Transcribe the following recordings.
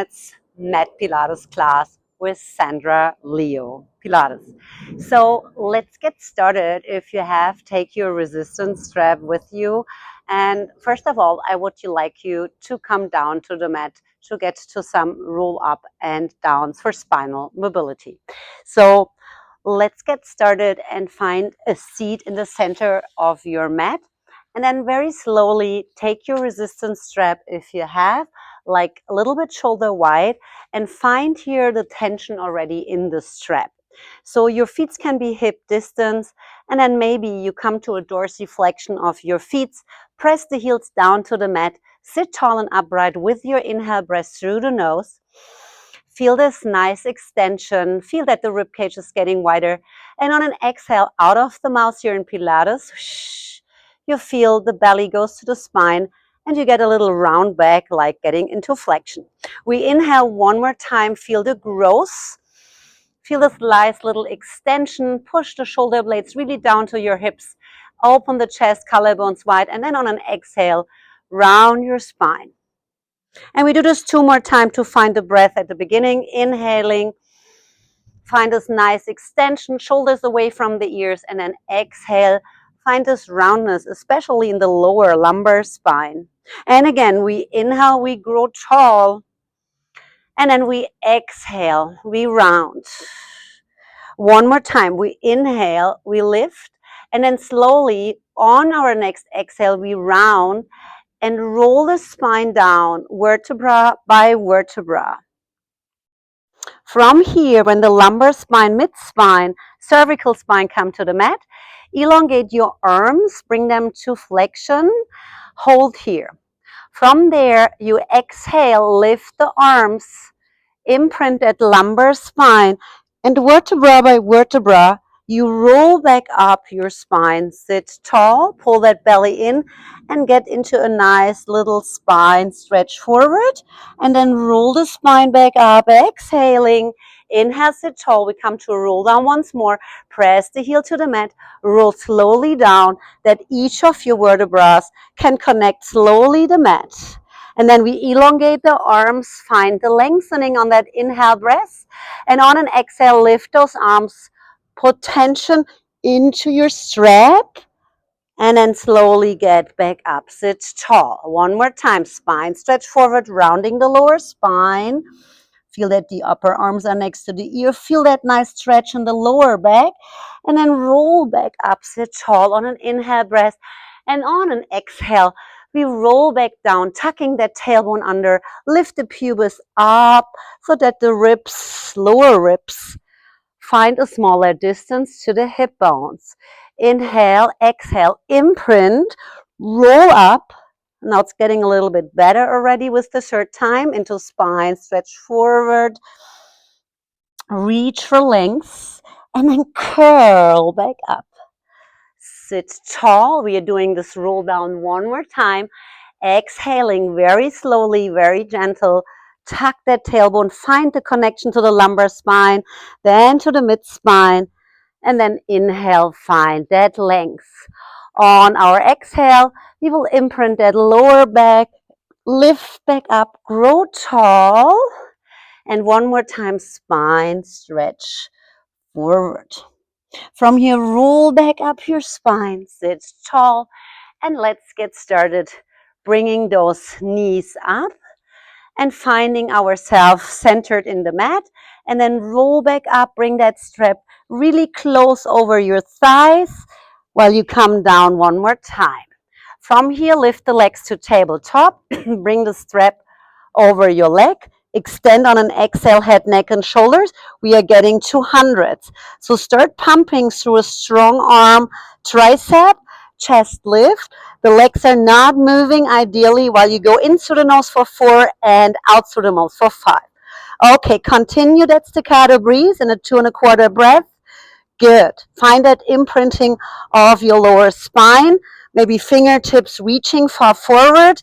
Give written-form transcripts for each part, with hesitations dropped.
It's Mat Pilates class with Sandra Leo Pilates. So let's get started. If you have, take your resistance strap with you. And first of all, I would like you to come down to the mat to get to some roll up and downs for spinal mobility. So let's get started and find a seat in the center of your mat. And then very slowly take your resistance strap if you have, like a little bit shoulder wide, and find here the tension already in the strap. So your feet can be hip distance, and then maybe you come to a dorsiflexion of your feet, press the heels down to the mat, sit tall and upright with your inhale breath through the nose. Feel this nice extension. Feel that the rib cage is getting wider. And on an exhale, out of the mouth here in Pilates, you feel the belly goes to the spine and you get a little round back like getting into flexion. We inhale one more time. Feel the growth. Feel this nice little extension. Push the shoulder blades really down to your hips. Open the chest, collarbones wide. And then on an exhale, round your spine. And we do this 2 more times to find the breath at the beginning. Inhaling, find this nice extension, shoulders away from the ears, and then exhale, find this roundness, especially in the lower lumbar spine. And again, we inhale, we grow tall, and then we exhale, we round. One more time, we inhale, we lift, and then slowly on our next exhale, we round and roll the spine down, vertebra by vertebra. From here, when the lumbar spine, mid-spine, cervical spine come to the mat, elongate your arms, bring them to flexion, hold here. From there, you exhale, lift the arms, imprint at lumbar spine, and vertebra by vertebra, you roll back up your spine, sit tall, pull that belly in, and get into a nice little spine stretch forward, and then roll the spine back up, exhaling, inhale, sit tall, we come to a roll down once more, press the heel to the mat, roll slowly down, that each of your vertebrae can connect slowly the mat. And then we elongate the arms, find the lengthening on that inhale breath, and on an exhale, lift those arms, put tension into your strap, and then slowly get back up. Sit tall. One more time. Spine stretch forward, rounding the lower spine. Feel that the upper arms are next to the ear. Feel that nice stretch in the lower back. And then roll back up. Sit tall on an inhale breath. And on an exhale, we roll back down, tucking that tailbone under. Lift the pubis up so that the ribs, lower ribs, find a smaller distance to the hip bones. Inhale, exhale, imprint, roll up. Now it's getting a little bit better already with the third time. Into spine, stretch forward, reach for length, and then curl back up. Sit tall. We are doing this roll down one more time. Exhaling very slowly, very gentle. Tuck that tailbone, find the connection to the lumbar spine, then to the mid spine, and then inhale, find that length. On our exhale, we will imprint that lower back, lift back up, grow tall, and one more time, spine stretch forward. From here, roll back up your spine, sit tall, and let's get started bringing those knees up and finding ourselves centered in the mat, and then roll back up, bring that strap really close over your thighs while you come down one more time. From here, lift the legs to tabletop, bring the strap over your leg, extend on an exhale, head, neck, and shoulders. We are getting 200. So start pumping through a strong arm, tricep, chest lift. The legs are not moving ideally while you go in through the nose for 4 and out through the mouth for 5. Okay, continue that staccato breathe in a 2 1/4 breath. Good. Find that imprinting of your lower spine, maybe fingertips reaching far forward,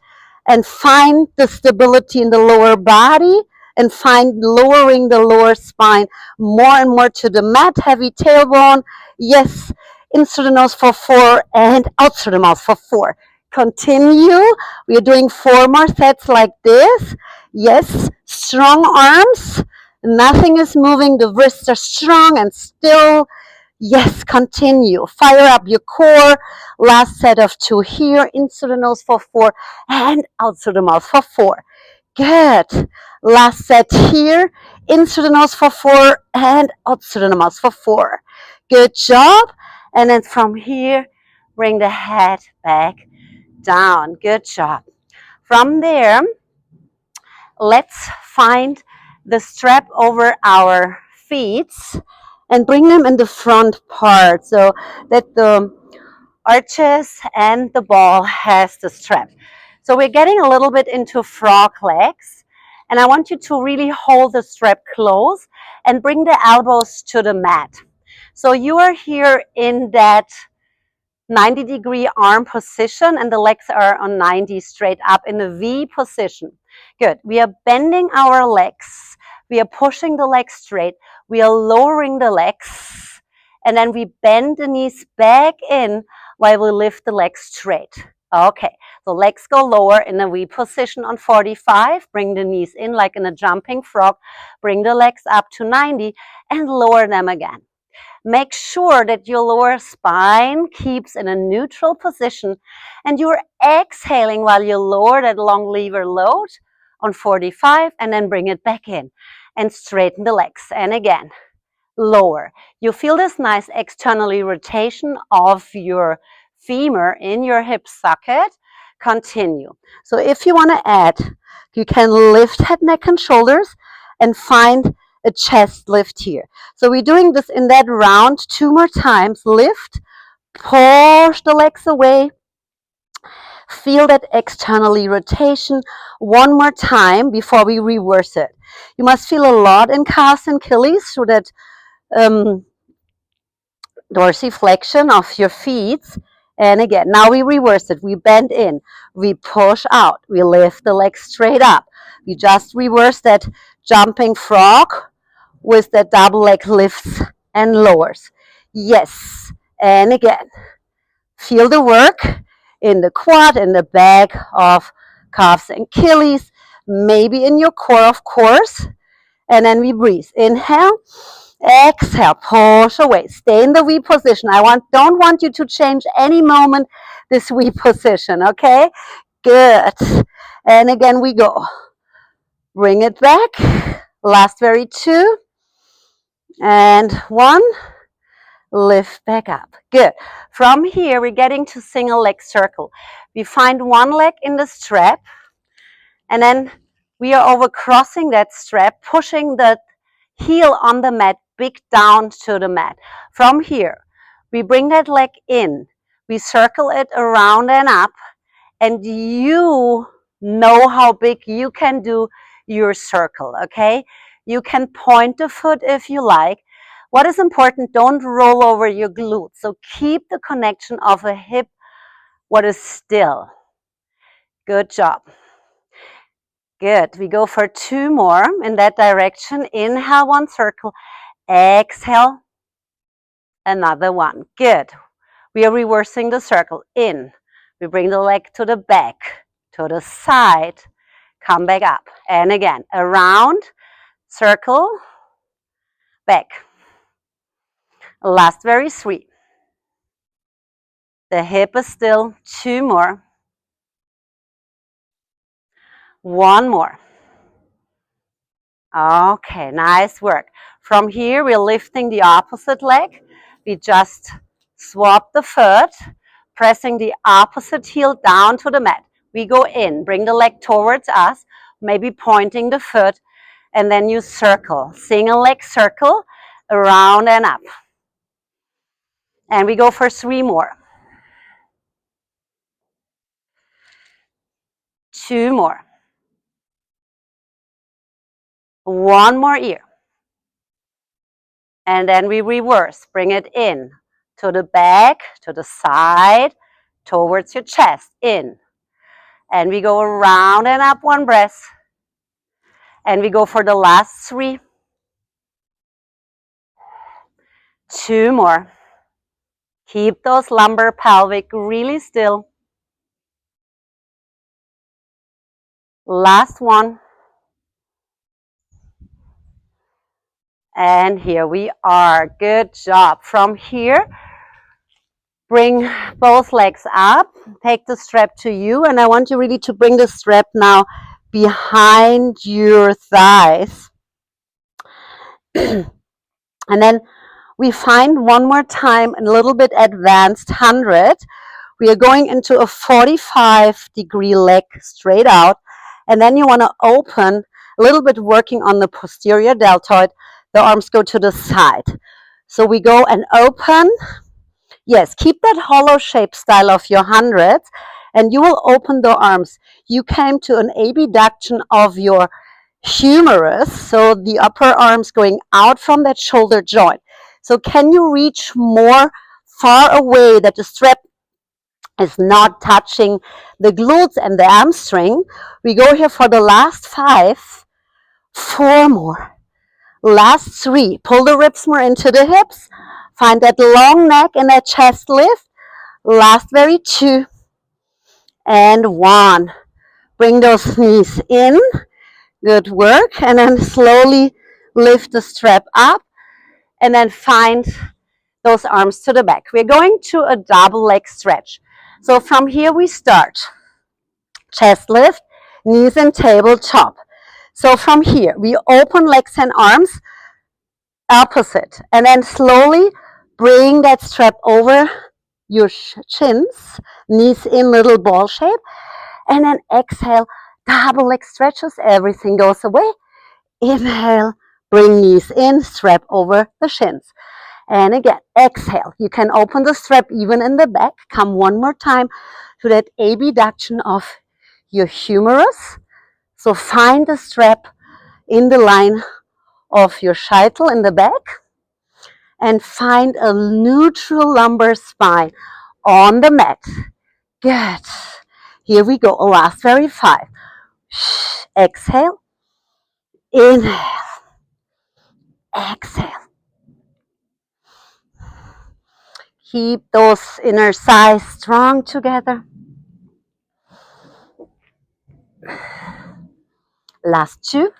and find the stability in the lower body, and find lowering the lower spine more and more to the mat. Heavy tailbone. Yes. In through the nose for 4 and out through the mouth for 4. Continue. We are doing 4 more sets like this. Yes, Strong arms. Nothing is moving. The wrists are strong and still. Yes, continue. Fire up your core. Last set of 2 here. In through the nose for 4 and out through the mouth for 4. Good. Last set here. In through the nose for 4 and out through the mouth for 4. Good job. And then from here, bring the head back down. Good job. From there, let's find the strap over our feet and bring them in the front part so that the arches and the ball has the strap. So we're getting a little bit into frog legs, and I want you to really hold the strap close and bring the elbows to the mat. So you are here in that 90-degree arm position and the legs are on 90 straight up in a V position. Good. We are bending our legs. We are pushing the legs straight. We are lowering the legs. And then we bend the knees back in while we lift the legs straight. Okay. So legs go lower in a V position on 45. Bring the knees in like in a jumping frog. Bring the legs up to 90 and lower them again. Make sure that your lower spine keeps in a neutral position and you're exhaling while you lower that long lever load on 45 and then bring it back in and straighten the legs. And again, lower. You feel this nice externally rotation of your femur in your hip socket. Continue. So if you want to add, you can lift head, neck, and shoulders and find a chest lift here. So we're doing this in that round 2 more times. Lift, push the legs away. Feel that externally rotation 1 more time before we reverse it. You must feel a lot in calves and Achilles through that dorsiflexion of your feet. And again, now we reverse it. We bend in, we push out, we lift the legs straight up. We just reverse that jumping frog with the double leg lifts and lowers. Yes, and again, feel the work in the quad, in the back of calves and Achilles, maybe in your core, of course. And then we breathe. Inhale, exhale, push away. Stay in the V position. Don't want you to change any moment this V position, okay? Good. And again, we go. Bring it back. Last very 2. And 1. Lift back up. Good. From here, we're getting to single leg circle. We find one leg in the strap, and then we are over crossing that strap, pushing the heel on the mat, big down to the mat. From here, we bring that leg in. We circle it around and up, and you know how big you can do your circle, okay? You can point the foot if you like. What is important, don't roll over your glutes. So keep the connection of a hip what is still. Good job. Good. We go for 2 more in that direction. Inhale, 1 circle. Exhale, another 1. Good. We are reversing the circle. In. We bring the leg to the back, to the side. Come back up. And again, around, circle, back. Last very 3. The hip is still. 2 more. 1 more. Okay, nice work. From here, we're lifting the opposite leg. We just swap the foot, pressing the opposite heel down to the mat. We go in, bring the leg towards us, maybe pointing the foot, and then you circle. Single leg circle, around and up. And we go for 3 more. 2 more. 1 more ear. And then we reverse, bring it in to the back, to the side, towards your chest, in. And we go around and up 1 breath. And we go for the last 3. 2 more. Keep those lumbar pelvic really still. Last 1. And here we are. Good job. From here, bring both legs up. Take the strap to you. And I want you really to bring the strap now behind your thighs. And then we find one more time a little bit advanced 100. We are going into a 45-degree leg straight out. And then you want to open a little bit, working on the posterior deltoid. The arms go to the side. So we go and open. Yes, keep that hollow shape style of your 100s, and you will open the arms. You came to an abduction of your humerus, so the upper arms going out from that shoulder joint. So can you reach more far away that the strap is not touching the glutes and the hamstring? We go here for the last 5, 4 more. Last 3. Pull the ribs more into the hips. Find that long neck and that chest lift. Last very 2 and 1. Bring those knees in. Good work. And then slowly lift the strap up. And then find those arms to the back. We're going to a double leg stretch. So from here we start. Chest lift, knees and tabletop. So from here we open legs and arms opposite. And then slowly bring that strap over your chins, knees in little ball shape, and then exhale, double leg stretches, everything goes away. Inhale, bring knees in, strap over the shins. And again, exhale. You can open the strap even in the back. Come one more time to that abduction of your humerus. So find the strap in the line of your scheitel in the back. And find a neutral lumbar spine on the mat. Good. Here we go. Last very 5. Exhale. Inhale. Exhale. Keep those inner thighs strong together. Last 2.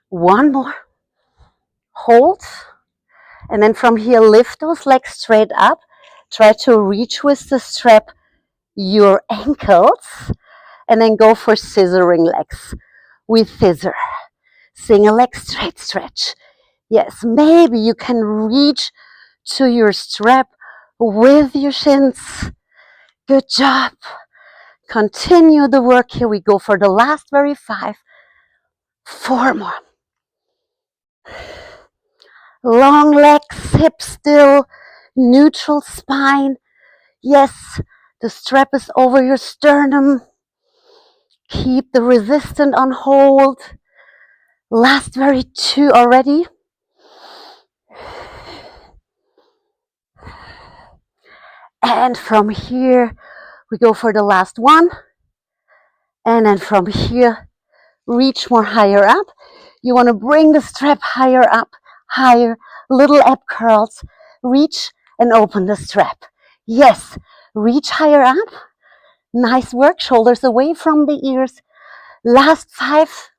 1 more. Hold. And then from here, lift those legs straight up. Try to reach with the strap your ankles. And then go for scissoring legs. With scissor. Single leg straight stretch. Yes, maybe you can reach to your strap with your shins. Good job. Continue the work. Here we go for the last very 5. 4 more. Long legs, hips still, neutral spine. Yes, the strap is over your sternum. Keep the resistance on hold. Last very 2 already. And from here, we go for the last 1. And then from here, reach more higher up. You want to bring the strap higher up, higher, little ab curls. Reach and open the strap. Yes, reach higher up. Nice work, shoulders away from the ears. Last 5.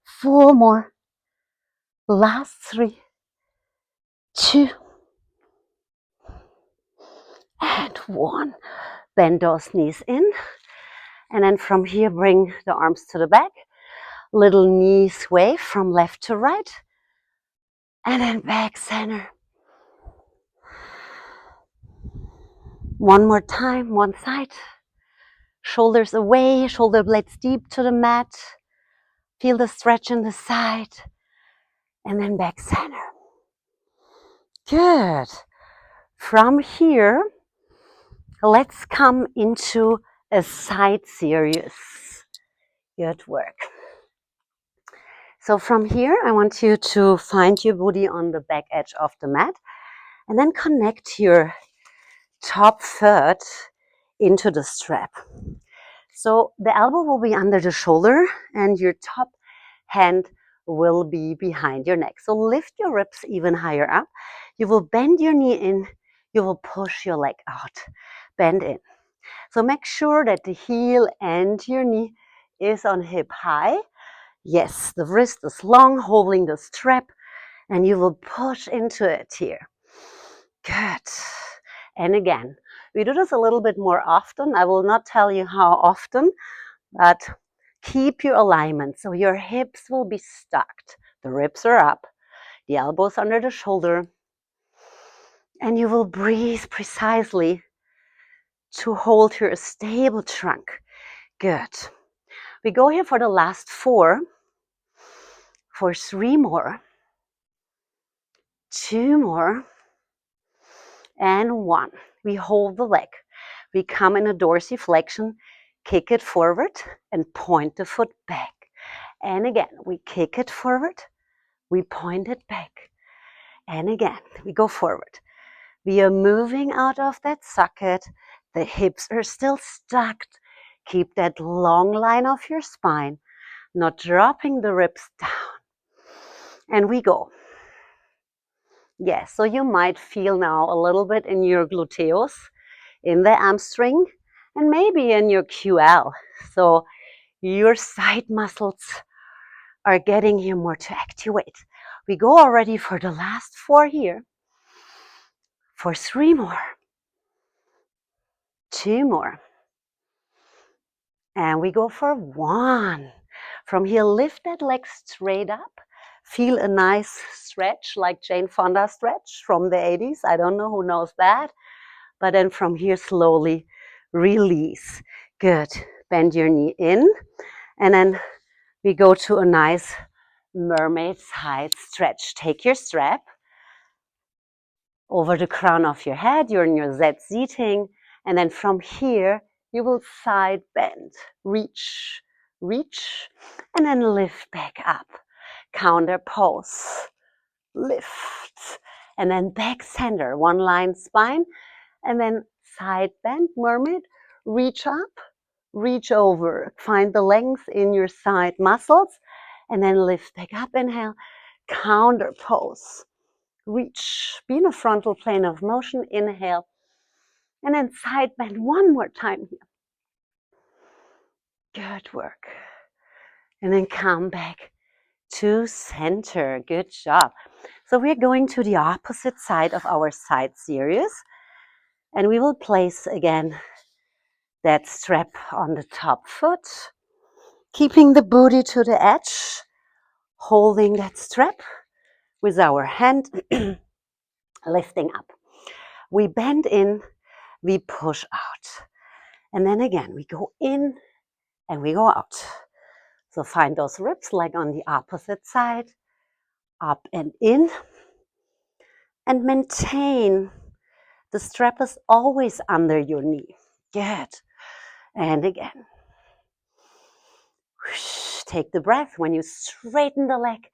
4 more. Last 3. 2. And 1. Bend those knees in. And then from here, bring the arms to the back. Little knee sway from left to right. And then back center. One more time, one side. Shoulders away, shoulder blades deep to the mat. Feel the stretch in the side. And then back center. Good. From here, let's come into a side series. Good work. So from here, I want you to find your booty on the back edge of the mat and then connect your top foot into the strap. So the elbow will be under the shoulder and your top hand will be behind your neck. So lift your ribs even higher up. You will bend your knee in. You will push your leg out. Bend in. So make sure that the heel and your knee is on hip high. Yes, the wrist is long, holding the strap, and you will push into it here. Good. And again, we do this a little bit more often. I will not tell you how often, but keep your alignment so your hips will be stacked. The ribs are up, the elbows under the shoulder, and you will breathe precisely to hold your stable trunk. Good. We go here for the last 4, for 3 more, 2 more, and 1. We hold the leg. We come in a dorsiflexion, kick it forward, and point the foot back. And again, we kick it forward, we point it back. And again, we go forward. We are moving out of that socket. The hips are still stacked. Keep that long line of your spine, not dropping the ribs down. And we go. Yes, so you might feel now a little bit in your gluteus, in the hamstring, and maybe in your QL. So your side muscles are getting here more to activate. We go already for the last 4 here, for 3 more, 2 more, and we go for 1. From here, lift that leg straight up. Feel a nice stretch like Jane Fonda stretch from the 80s. I don't know who knows that. But then from here, slowly release. Good. Bend your knee in. And then we go to a nice mermaid side stretch. Take your strap over the crown of your head. You're in your Z seating. And then from here, you will side bend. Reach, reach, and then lift back up. Counter pose. Lift. And then back center. One line spine. And then side bend, mermaid. Reach up, reach over. Find the length in your side muscles. And then lift back up. Inhale. Counter pose. Reach. Be in a frontal plane of motion. Inhale. And then side bend one more time here. Good work. And then come back to center. Good job. So we're going to the opposite side of our side series. And we will place again that strap on the top foot, keeping the booty to the edge, holding that strap with our hand, lifting up. We bend in, we push out. And then again, we go in and we go out. So find those ribs like on the opposite side, up and in, and maintain. The strap is always under your knee. Good. And again. Take the breath when you straighten the leg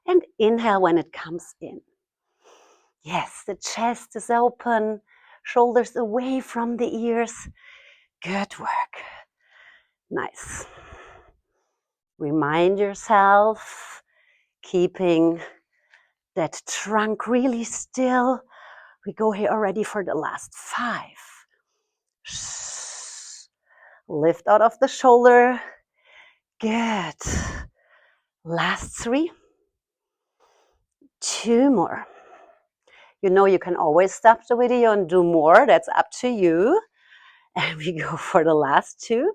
and inhale when it comes in. Yes, the chest is open, shoulders away from the ears. Good work. Nice. Remind yourself, keeping that trunk really still. We go here already for the last 5. Lift out of the shoulder. Good. Last 3. 2 more. You know you can always stop the video and do more. That's up to you. And we go for the last 2.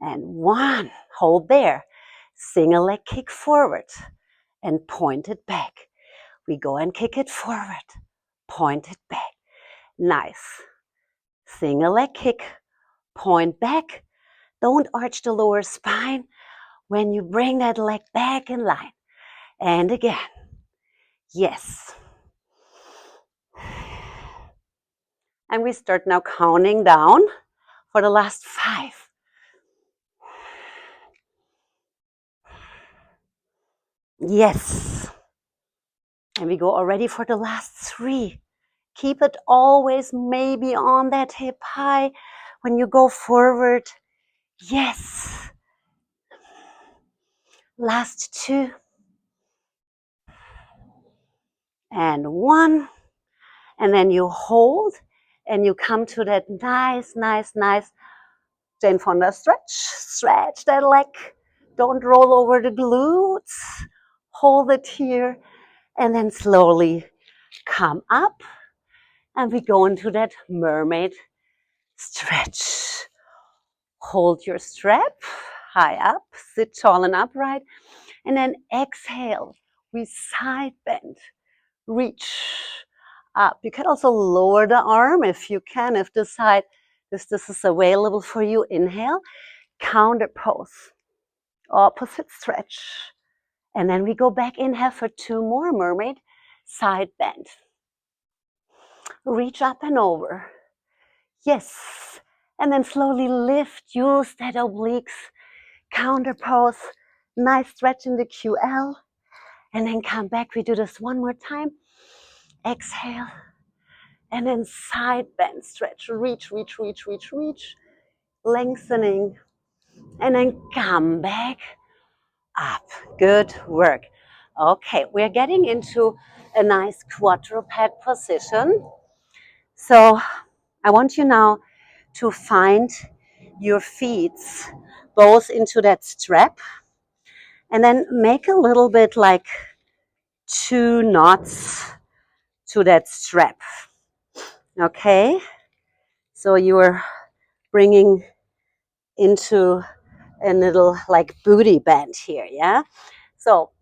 And 1. Hold there. Single leg kick forward and point it back. We go and kick it forward. Point it back. Nice. Single leg kick. Point back. Don't arch the lower spine when you bring that leg back in line. And again. Yes. And we start now counting down for the last 5. Yes. And we go already for the last 3. Keep it always maybe on that hip high when you go forward. Yes. Last 2. And 1. And then you hold and you come to that nice Jane Fonda stretch. Stretch that leg. Don't roll over the glutes. Hold it here. And then slowly come up. And we go into that mermaid stretch. Hold your strap high up. Sit tall and upright. And then exhale. We side bend. Reach up. You can also lower the arm if you can, if this is available for you. Inhale, counter pose, opposite stretch. And then we go back, inhale for 2 more, mermaid, side bend. Reach up and over. Yes. And then slowly lift, use that obliques, counter pose, nice stretch in the QL. And then come back, we do this one more time. Exhale. And then side bend, stretch, reach, reach, reach, reach, reach, lengthening, and then come back up. Good work. Okay, we're getting into a nice quadruped position. So I want you now to find your feet both into that strap and then make a little bit like 2 knots to that strap. Okay, so you're bringing into a little like booty bend here, yeah? So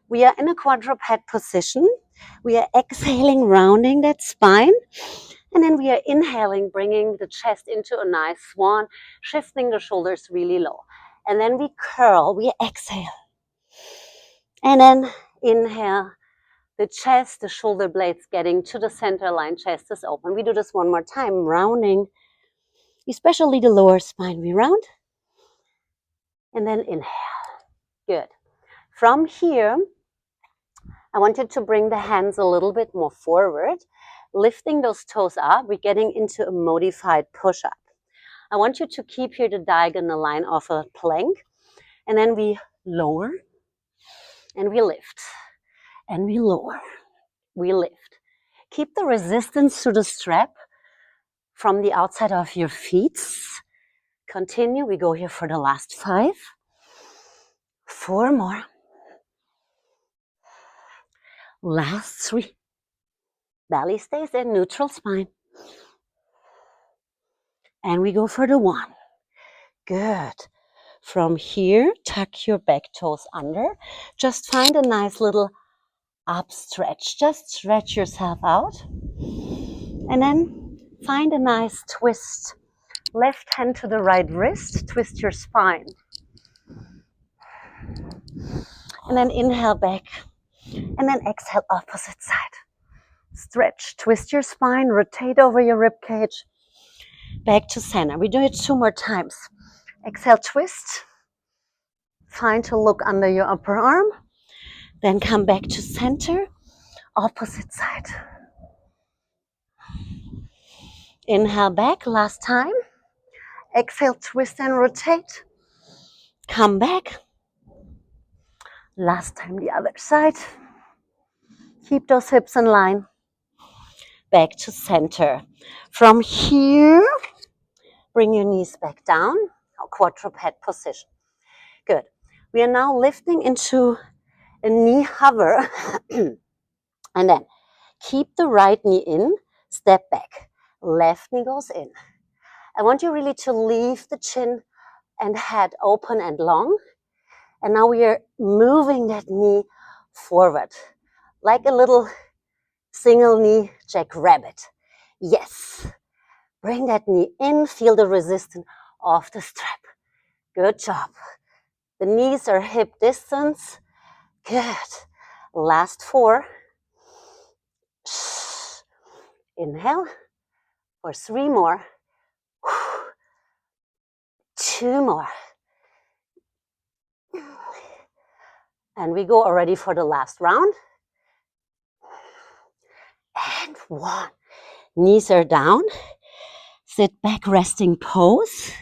we are in a quadruped position. We are exhaling, rounding that spine. And then we are inhaling, bringing the chest into a nice swan, shifting the shoulders really low. And then we curl, we exhale. And then inhale, the chest, the shoulder blades getting to the center line, chest is open. We do this one more time, rounding, especially the lower spine. We round. And then inhale. Good. From here, I want you to bring the hands a little bit more forward, lifting those toes up. We're getting into a modified push-up. I want you to keep here the diagonal line of a plank, and then we lower, and we lift, and we lower, we lift. Keep the resistance to the strap from the outside of your feet. Continue. We go here for the last 5. 4 more. Last 3. Belly stays in, neutral spine. And we go for the 1. Good. From here, tuck your back toes under. Just find a nice little up stretch. Just stretch yourself out. And then find a nice twist. Left hand to the right wrist. Twist your spine. And then inhale back. And then exhale opposite side. Stretch. Twist your spine. Rotate over your rib cage. Back to center. We do it 2 more times. Exhale, twist. Find to look under your upper arm. Then come back to center. Opposite side. Inhale back, last time. Exhale, twist and rotate. Come back. Last time the other side. Keep those hips in line. Back to center. From here, bring your knees back down. Quadruped position. Good. We are now lifting into a knee hover. And then keep the right knee in. Step back. Left knee goes in. I want you really to leave the chin and head open and long. And now we are moving that knee forward, like a little single knee jackrabbit. Yes. Bring that knee in, feel the resistance of the strap. Good job. The knees are hip distance. Good. Last 4. Inhale for 3 more. 2 more. And we go already for the last round. And 1. Knees are down. Sit back, resting pose.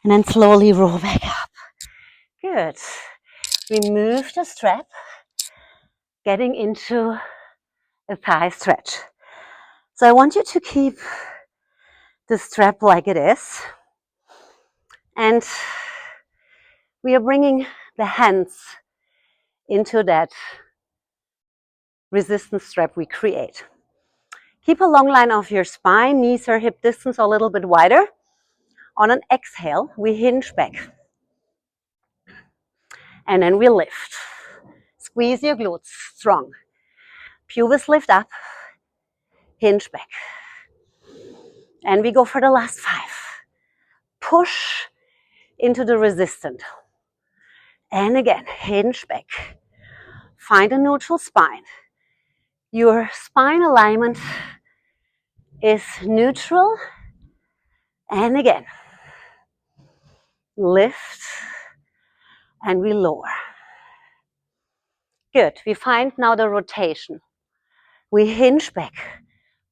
And then slowly roll back up. Good. Remove the strap. Getting into a thigh stretch. So I want you to keep the strap like it is. And we are bringing the hands into that resistance strap we create. Keep a long line of your spine, knees are hip distance a little bit wider. On an exhale, we hinge back. And then we lift. Squeeze your glutes strong. Pubis lift up, hinge back. And we go for the last 5. Push into the resistant. And again, hinge back. Find a neutral spine. Your spine alignment is neutral. And again, lift and we lower. Good. We find now the rotation. We hinge back.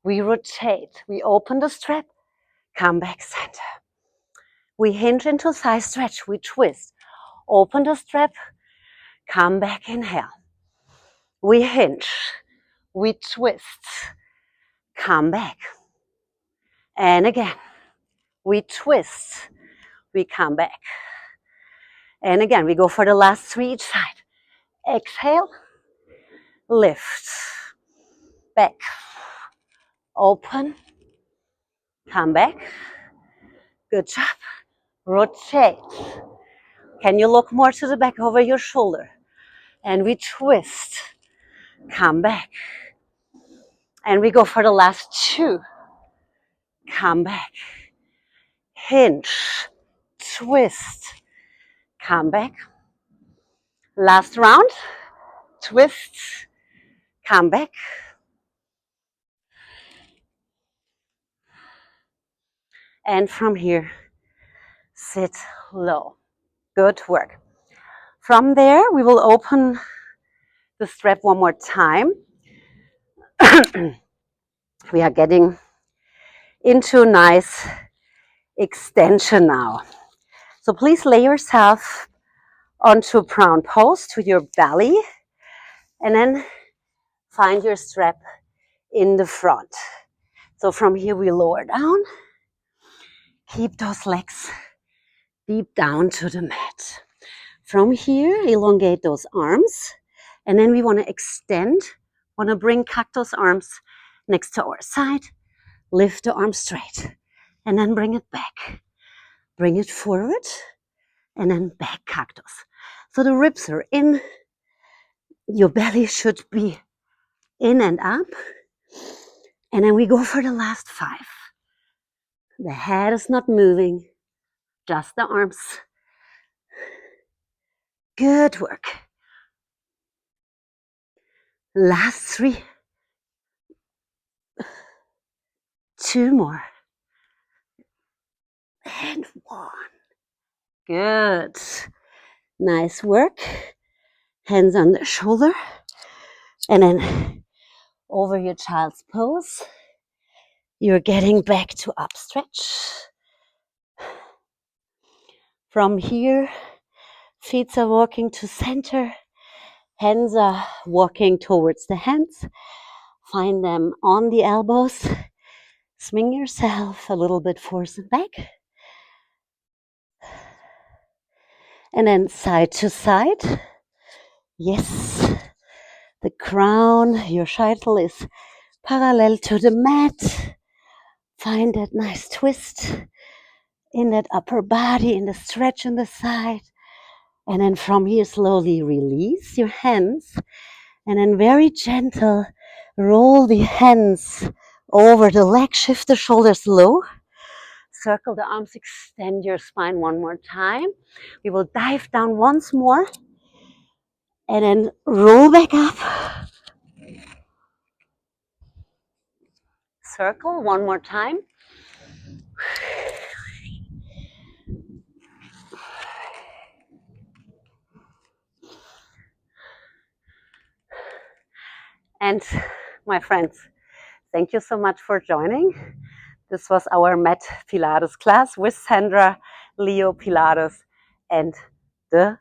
We rotate. We open the strap. Come back center. We hinge into thigh stretch. We twist. Open the strap. Come back, inhale. We hinge. We twist. Come back. And again. We twist. We come back. And again, we go for the last 3 each side. Exhale. Lift. Back. Open. Come back. Good job. Rotate. Can you look more to the back over your shoulder? And we twist. Come back. And we go for the last 2. Come back. Hinge. Twist. Come back. Last round. Twist. Come back. And from here, sit low. Good work. From there, we will open the strap one more time. We are getting into nice extension now. So please lay yourself onto prone pose to your belly and then find your strap in the front. So from here we lower down. Keep those legs deep down to the mat. From here, elongate those arms. And then we want to extend. Want to bring cactus arms next to our side. Lift the arms straight. And then bring it back. Bring it forward. And then back cactus. So the ribs are in. Your belly should be in and up. And then we go for the last 5. The head is not moving. Just the arms. Good work. Last 3. 2 more. And 1. Good. Nice work. Hands on the shoulder. And then over your child's pose. You're getting back to up stretch. From here, feet are walking to center. Hands are walking towards the hands. Find them on the elbows. Swing yourself a little bit forward and back. And then side to side. Yes. The crown, your scheitel is parallel to the mat. Find that nice twist in that upper body, in the stretch on the side. And then from here, slowly release your hands. And then very gentle, roll the hands over the leg, shift the shoulders low. Circle the arms, extend your spine one more time. We will dive down once more. And then roll back up. Circle one more time. And my friends, thank you so much for joining. This was our mat Pilates class with Sandra, Leo Pilates, and the